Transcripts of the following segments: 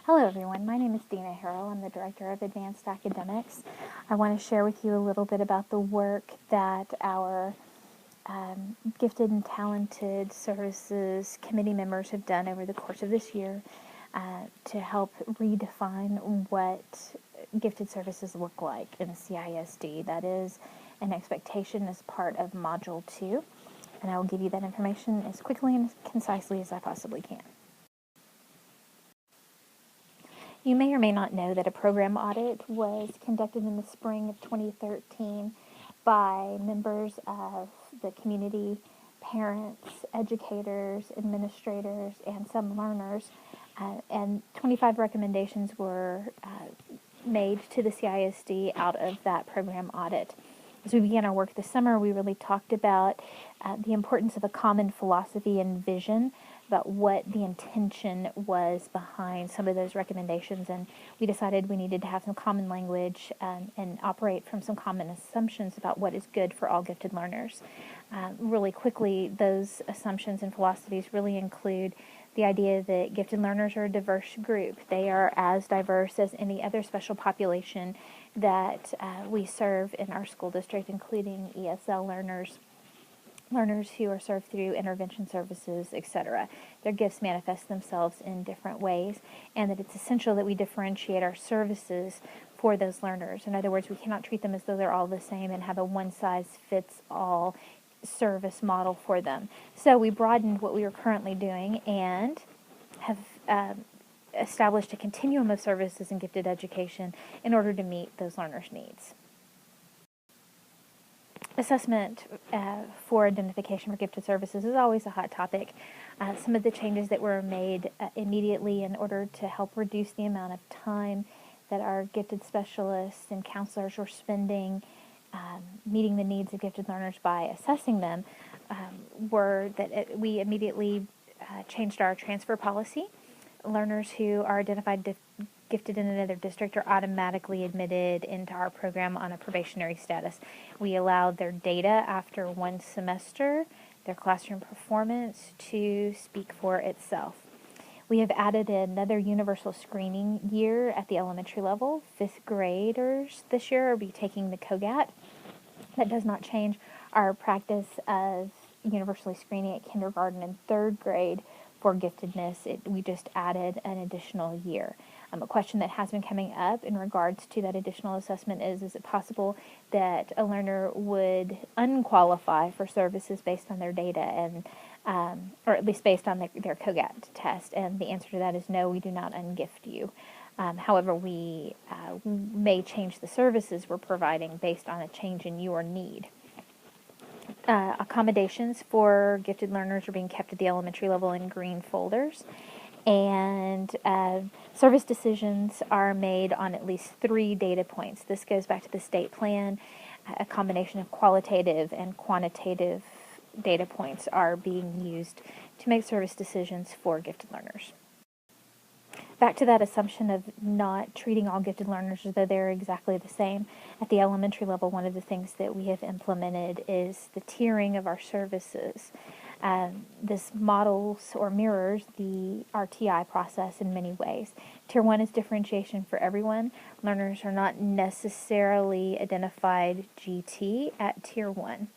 Hello everyone, my name is Dina Harrell. I'm the Director of Advanced Academics. I want to share with you a little bit about the work that our gifted and talented services committee members have done over the course of this year to help redefine what gifted services look like in CISD. That is an expectation as part of Module 2, and I will give you that information as quickly and as concisely as I possibly can. You may or may not know that a program audit was conducted in the spring of 2013 by members of the community, parents, educators, administrators, and some learners, and 25 recommendations were made to the CISD out of that program audit. As we began our work this summer, we really talked about the importance of a common philosophy and vision about what the intention was behind some of those recommendations, and we decided we needed to have some common language and operate from some common assumptions about what is good for all gifted learners. Really quickly, those assumptions and philosophies really include the idea that gifted learners are a diverse group. They are as diverse as any other special population that we serve in our school district, including ESL learners who are served through intervention services, etc. Their gifts manifest themselves in different ways, and that it's essential that we differentiate our services for those learners. In other words, we cannot treat them as though they're all the same and have a one-size-fits-all service model for them. So we broadened what we are currently doing and have established a continuum of services in gifted education in order to meet those learners' needs. Assessment for identification for gifted services is always a hot topic. Some of the changes that were made immediately in order to help reduce the amount of time that our gifted specialists and counselors were spending meeting the needs of gifted learners by assessing them were that we immediately changed our transfer policy. Learners who are identified gifted in another district are automatically admitted into our program on a probationary status. We allowed their data after one semester, their classroom performance, to speak for itself. We have added another universal screening year at the elementary level. 5th graders this year will be taking the COGAT. That does not change our practice of universally screening at kindergarten and 3rd grade for giftedness. We just added an additional year. A question that has been coming up in regards to that additional assessment is it possible that a learner would unqualify for services based on their data and or at least based on their COGAT test? And the answer to that is no, we do not ungift you. However, we may change the services we're providing based on a change in your need. Accommodations for gifted learners are being kept at the elementary level in green folders, and service decisions are made on at least 3 data points. This goes back to the state plan. A combination of qualitative and quantitative data points are being used to make service decisions for gifted learners. Back to that assumption of not treating all gifted learners as though they're exactly the same. At the elementary level, one of the things that we have implemented is the tiering of our services. This models or mirrors the RTI process in many ways. Tier 1 is differentiation for everyone. Learners are not necessarily identified GT at Tier 1.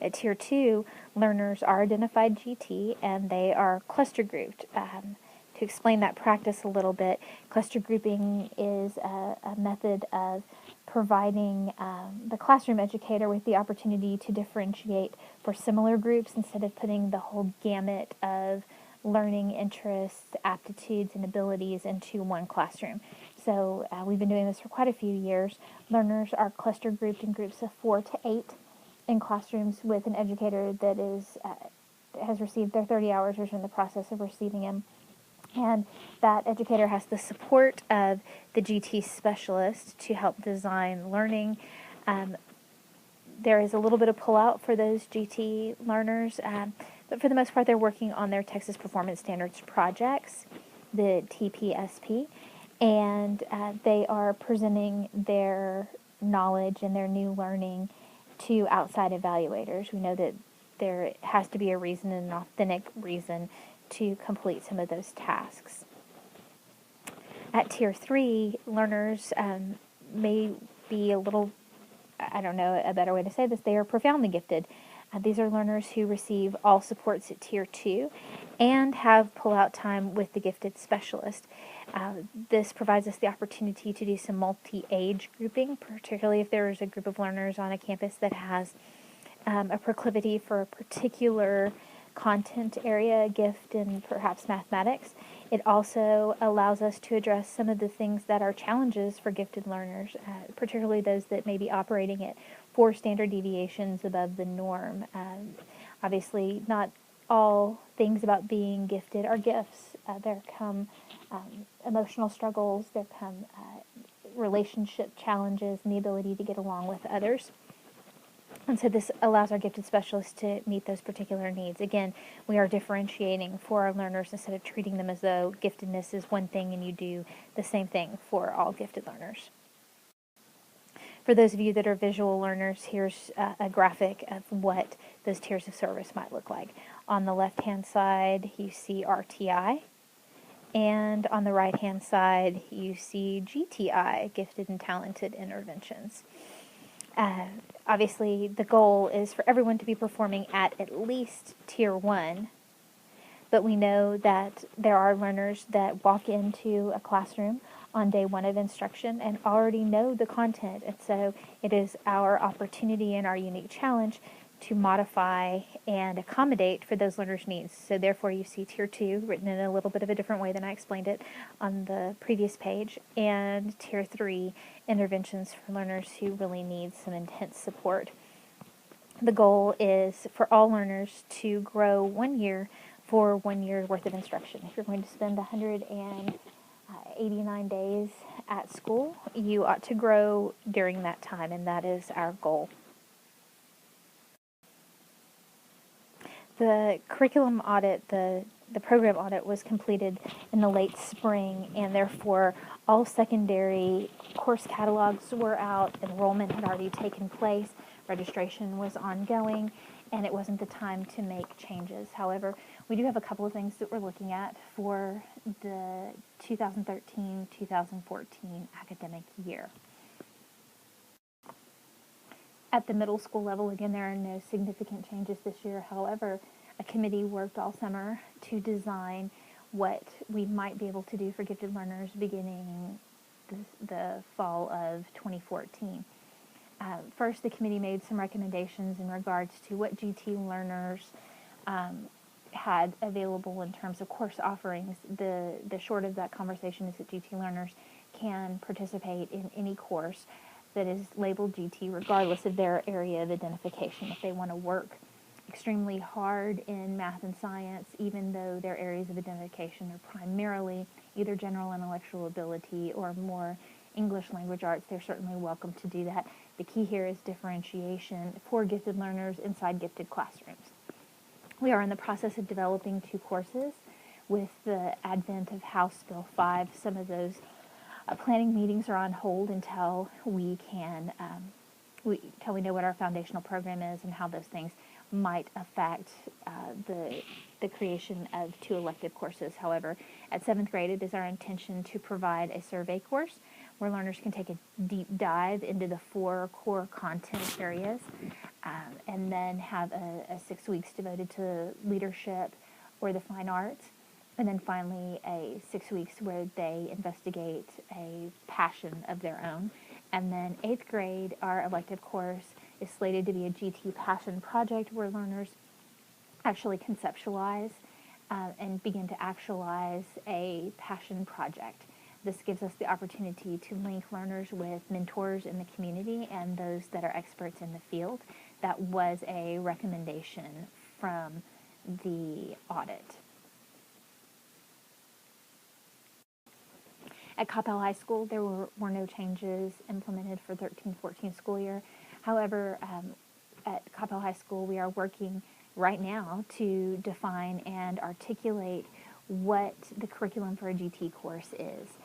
At Tier 2, learners are identified GT and they are cluster grouped. To explain that practice a little bit, cluster grouping is a method of providing the classroom educator with the opportunity to differentiate for similar groups instead of putting the whole gamut of learning interests, aptitudes, and abilities into one classroom. So we've been doing this for quite a few years. Learners are cluster grouped in groups of 4 to 8 in classrooms with an educator that has received their 30 hours or is in the process of receiving them. And that educator has the support of the GT specialist to help design learning. There is a little bit of pullout for those GT learners, but for the most part they're working on their Texas Performance Standards projects, the TPSP, and they are presenting their knowledge and their new learning to outside evaluators. We know that there has to be a reason, an authentic reason, to complete some of those tasks. At Tier 3, learners may be a little, I don't know a better way to say this, they are profoundly gifted. These are learners who receive all supports at Tier 2 and have pull-out time with the gifted specialist. This provides us the opportunity to do some multi-age grouping, particularly if there is a group of learners on a campus that has a proclivity for a particular content area, gift, and perhaps mathematics. It also allows us to address some of the things that are challenges for gifted learners, particularly those that may be operating at 4 standard deviations above the norm. Obviously, not all things about being gifted are gifts. There come emotional struggles, there come relationship challenges, and the ability to get along with others. And so this allows our gifted specialists to meet those particular needs. Again, we are differentiating for our learners instead of treating them as though giftedness is one thing and you do the same thing for all gifted learners. For those of you that are visual learners, here's a graphic of what those tiers of service might look like. On the left-hand side, you see RTI, and on the right-hand side, you see GTI, Gifted and Talented Interventions. Obviously, the goal is for everyone to be performing at least Tier 1, but we know that there are learners that walk into a classroom on day 1 of instruction and already know the content, and so it is our opportunity and our unique challenge to modify and accommodate for those learners' needs. So therefore you see Tier 2 written in a little bit of a different way than I explained it on the previous page, and Tier 3 interventions for learners who really need some intense support. The goal is for all learners to grow 1 year for 1 year's worth of instruction. If you're going to spend 189 days at school, you ought to grow during that time, and that is our goal. The curriculum audit, the program audit was completed in the late spring, and therefore all secondary course catalogs were out, enrollment had already taken place, registration was ongoing, and it wasn't the time to make changes. However, we do have a couple of things that we're looking at for the 2013-2014 academic year. At the middle school level, again, there are no significant changes this year. However, a committee worked all summer to design what we might be able to do for gifted learners beginning the fall of 2014. First, the committee made some recommendations in regards to what GT learners had available in terms of course offerings. The short of that conversation is that GT learners can participate in any course that is labeled GT regardless of their area of identification. If they want to work extremely hard in math and science, even though their areas of identification are primarily either general intellectual ability or more English language arts, they're certainly welcome to do that. The key here is differentiation for gifted learners inside gifted classrooms. We are in the process of developing 2 courses. With the advent of House Bill 5, some of those planning meetings are on hold until we can, until we know what our foundational program is and how those things might affect the creation of 2 elective courses. However, at 7th grade, it is our intention to provide a survey course where learners can take a deep dive into the 4 core content areas, and then have a 6 weeks devoted to leadership or the fine arts. And then finally, a 6 weeks where they investigate a passion of their own. And then 8th grade, our elective course is slated to be a GT passion project where learners actually conceptualize and begin to actualize a passion project. This gives us the opportunity to link learners with mentors in the community and those that are experts in the field. That was a recommendation from the audit. At Coppell High School, there were no changes implemented for 13-14 school year. However, at Coppell High School, we are working right now to define and articulate what the curriculum for a GT course is.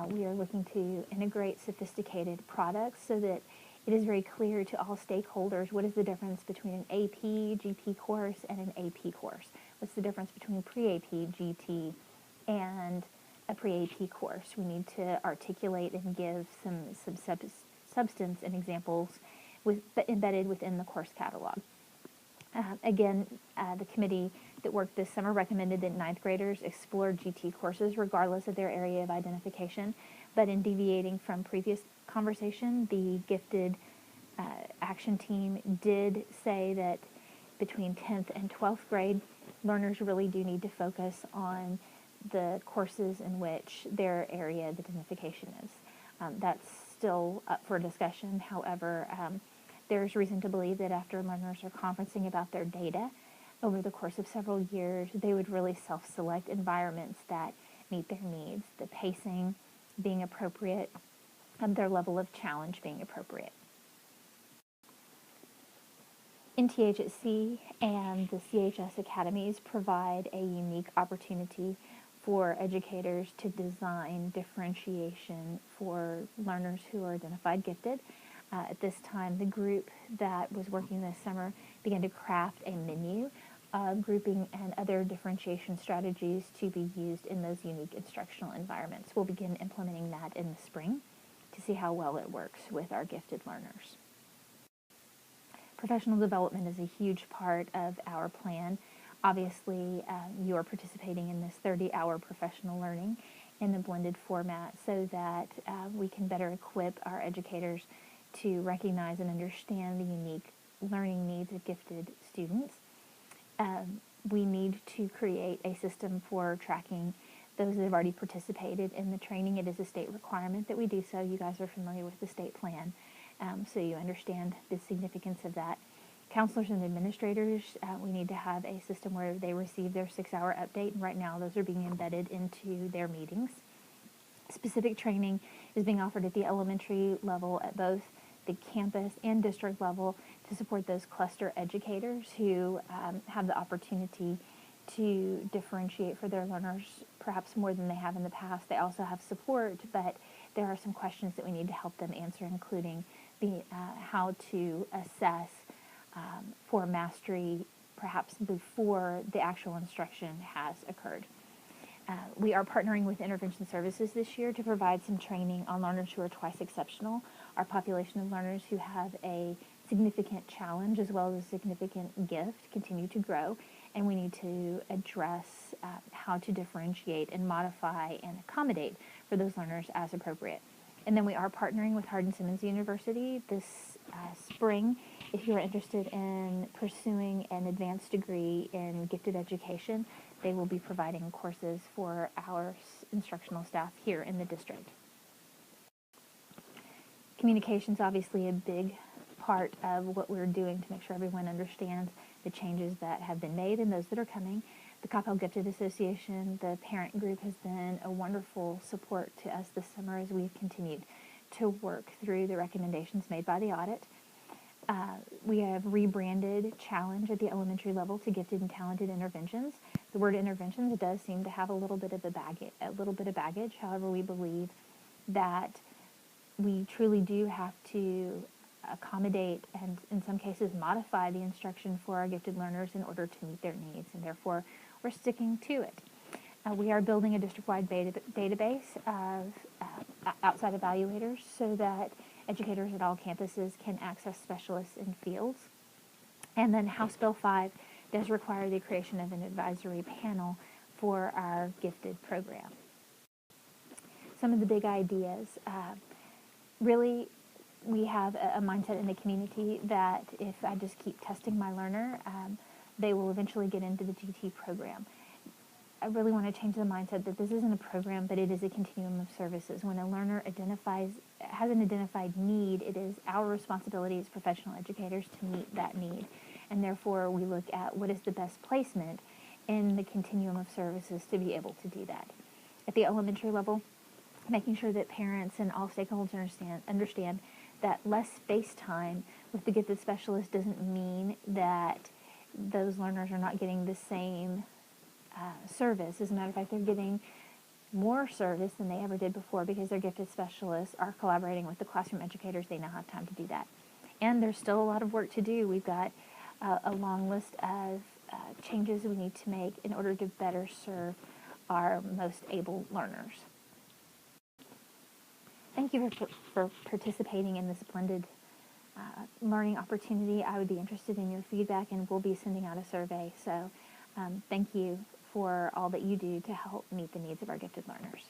We are looking to integrate sophisticated products so that it is very clear to all stakeholders what is the difference between an AP GT course and an AP course. What's the difference between pre-AP GT and a pre-AP course. We need to articulate and give some substance and examples embedded within the course catalog. Again, the committee that worked this summer recommended that ninth graders explore GT courses regardless of their area of identification, but in deviating from previous conversation, the gifted action team did say that between 10th and 12th grade, learners really do need to focus on the courses in which their area of identification is. That's still up for discussion. However, there's reason to believe that after learners are conferencing about their data over the course of several years, they would really self-select environments that meet their needs, the pacing being appropriate, and their level of challenge being appropriate. NTHC and the CHS academies provide a unique opportunity for educators to design differentiation for learners who are identified gifted. At this time, the group that was working this summer began to craft a menu of grouping and other differentiation strategies to be used in those unique instructional environments. We'll begin implementing that in the spring to see how well it works with our gifted learners. Professional development is a huge part of our plan. Obviously, you are participating in this 30-hour professional learning in a blended format so that we can better equip our educators to recognize and understand the unique learning needs of gifted students. We need to create a system for tracking those that have already participated in the training. It is a state requirement that we do so. You guys are familiar with the state plan, so you understand the significance of that. Counselors and administrators, we need to have a system where they receive their 6-hour update, and right now those are being embedded into their meetings. Specific training is being offered at the elementary level at both the campus and district level to support those cluster educators who have the opportunity to differentiate for their learners perhaps more than they have in the past. They also have support, but there are some questions that we need to help them answer, including how to assess for mastery perhaps before the actual instruction has occurred. We are partnering with Intervention Services this year to provide some training on learners who are twice exceptional. Our population of learners who have a significant challenge as well as a significant gift continue to grow, and we need to address how to differentiate and modify and accommodate for those learners as appropriate. And then we are partnering with Hardin-Simmons University this spring. If you're interested in pursuing an advanced degree in gifted education, they will be providing courses for our instructional staff here in the district. Communication is obviously a big part of what we're doing to make sure everyone understands the changes that have been made and those that are coming. The Coppell Gifted Association, the parent group, has been a wonderful support to us this summer as we've continued to work through the recommendations made by the audit. We have rebranded Challenge at the elementary level to Gifted and Talented Interventions. The word interventions does seem to have a little bit of baggage. However, we believe that we truly do have to accommodate and in some cases modify the instruction for our gifted learners in order to meet their needs, and therefore we're sticking to it. We are building a district-wide database of outside evaluators so that educators at all campuses can access specialists in fields. And then House Bill 5 does require the creation of an advisory panel for our gifted program. Some of the big ideas. Really, we have a mindset in the community that if I just keep testing my learner, they will eventually get into the GT program. I really want to change the mindset that this isn't a program, but it is a continuum of services. When a learner has an identified need, it is our responsibility as professional educators to meet that need. And therefore, we look at what is the best placement in the continuum of services to be able to do that. At the elementary level, making sure that parents and all stakeholders understand that less space time with the gifted specialist doesn't mean that those learners are not getting the same service. As a matter of fact, they're getting more service than they ever did before because their gifted specialists are collaborating with the classroom educators. They now have time to do that. And there's still a lot of work to do. We've got a long list of changes we need to make in order to better serve our most able learners. Thank you for participating in this blended learning opportunity. I would be interested in your feedback, and we'll be sending out a survey. So thank you for all that you do to help meet the needs of our gifted learners.